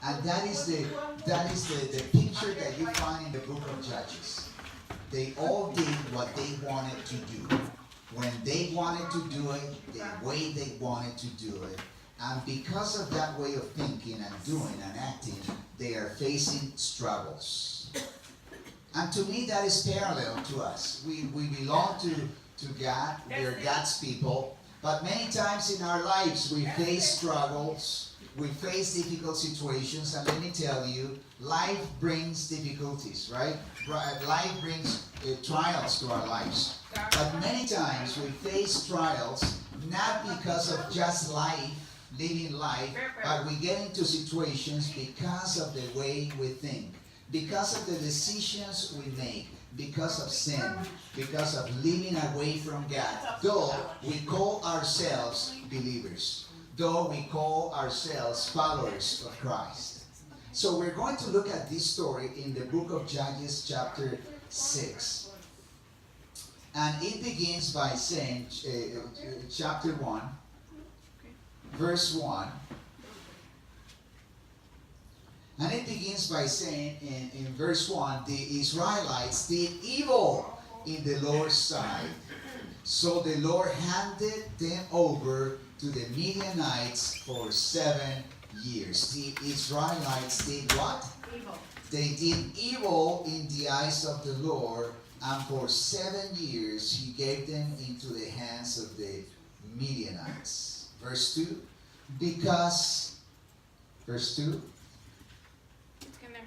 And that is the picture that you find in the book of Judges. They all did what they wanted to do. When they wanted to do it, the way they wanted to do it. And because of that way of thinking and doing and acting, they are facing struggles. And to me, that is parallel to us. We belong to God. We are God's people. But many times in our lives, we face struggles. We face difficult situations. And let me tell you, life brings difficulties, right? Life brings trials to our lives. But many times we face trials not because of just living life, but we get into situations because of the way we think, because of the decisions we make, because of sin, because of living away from God. Though we call ourselves believers, though we call ourselves followers of Christ. So we're going to look at this story in the book of Judges chapter 6. And it begins by saying, chapter 1, verse 1. And it begins by saying in verse 1, the Israelites did evil in the Lord's sight. So the Lord handed them over to the Midianites for 7 years. The Israelites did what? Evil. They did evil in the eyes of the Lord, and for 7 years he gave them into the hands of the Midianites. Verse 2. Because, verse 2. It's in there.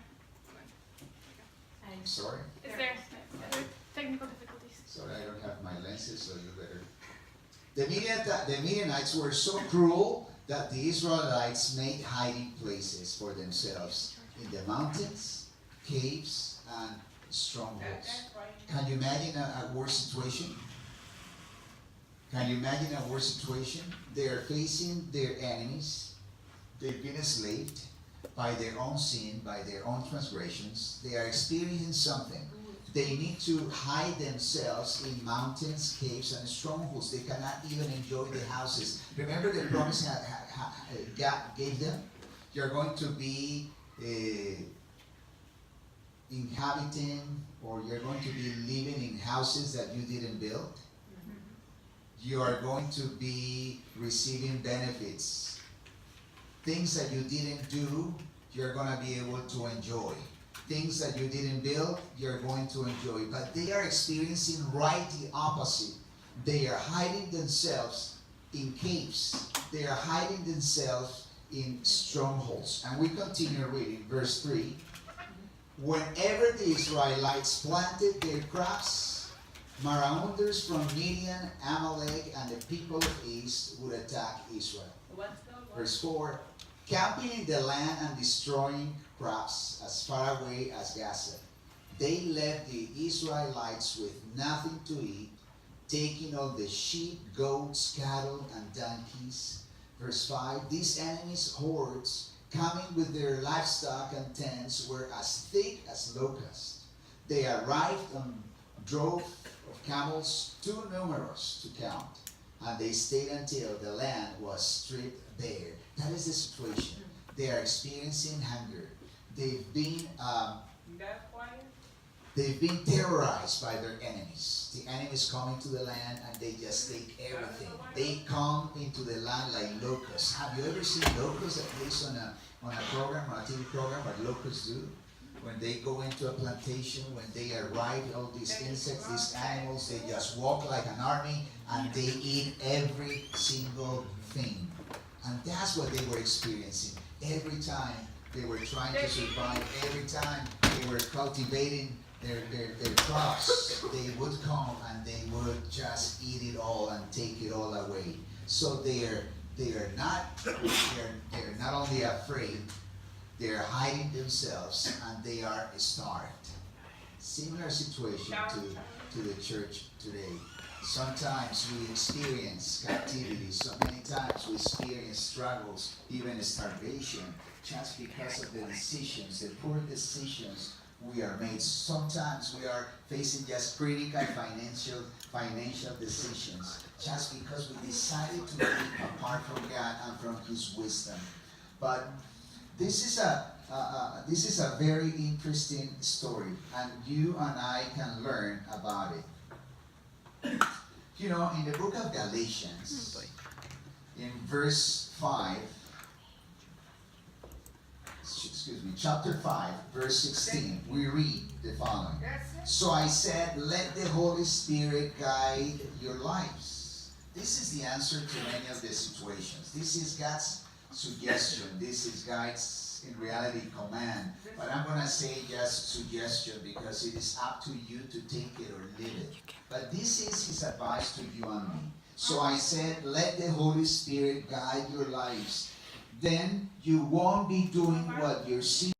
I'm sorry. It's there. Technical difficulties. Sorry, I don't have my lenses, so you better. The Midianites were so cruel that the Israelites made hiding places for themselves in the mountains, caves, and strongholds. Can you imagine a worse situation? Can you imagine a worse situation? They are facing their enemies. They've been enslaved by their own sin, by their own transgressions. They are experiencing something. They need to hide themselves in mountains, caves, and strongholds. They cannot even enjoy the houses. Remember the promise God gave them? You're going to be inhabiting, or you're going to be living in houses that you didn't build. You are going to be receiving benefits. Things that you didn't do, you're going to be able to enjoy. Things that you didn't build, you're going to enjoy. But they are experiencing right the opposite. They are hiding themselves in caves. They are hiding themselves in strongholds. And we continue reading verse 3. Whenever the Israelites planted their crops, marauders from Midian, Amalek, and the people of East would attack Israel. Verse 4. Camping in the land and destroying crops as far away as Gaza, they left the Israelites with nothing to eat, taking all the sheep, goats, cattle, and donkeys. Verse 5. These enemies' hordes, coming with their livestock and tents, were as thick as locusts. They arrived on drove of camels too numerous to count, and they stayed until the land was stripped bare. That is the situation. They are experiencing hunger. They've been terrorized by their enemies. The enemies come into the land and they just take everything. They come into the land like locusts. Have you ever seen locusts, at least on a program, on a TV program, what locusts do? When they go into a plantation, when they arrive, all these insects, these animals, they just walk like an army and they eat every single thing. And that's what they were experiencing. Every time they were trying to survive, every time they were cultivating their crops, they would come and they would just eat it all and take it all away. So they're not only afraid, they're hiding themselves and they are starved. Similar situation to the church today. Sometimes we experience captivity. So many times we experience struggles, even starvation, just because of the decisions, the poor decisions we are made. Sometimes we are facing just critical financial decisions, just because we decided to live apart from God and from His wisdom. But This is a very interesting story, and you and I can learn about it. You know, in the book of Galatians, in verse 5, excuse me, chapter 5, verse 16, we read the following. So I said, let the Holy Spirit guide your lives. This is the answer to many of the situations. This is God's suggestion. This is God's, in reality, command. But I'm going to say just suggestion because it is up to you to take it or leave it. But this is his advice to you and me. So I said, let the Holy Spirit guide your lives. Then you won't be doing what you're seeing.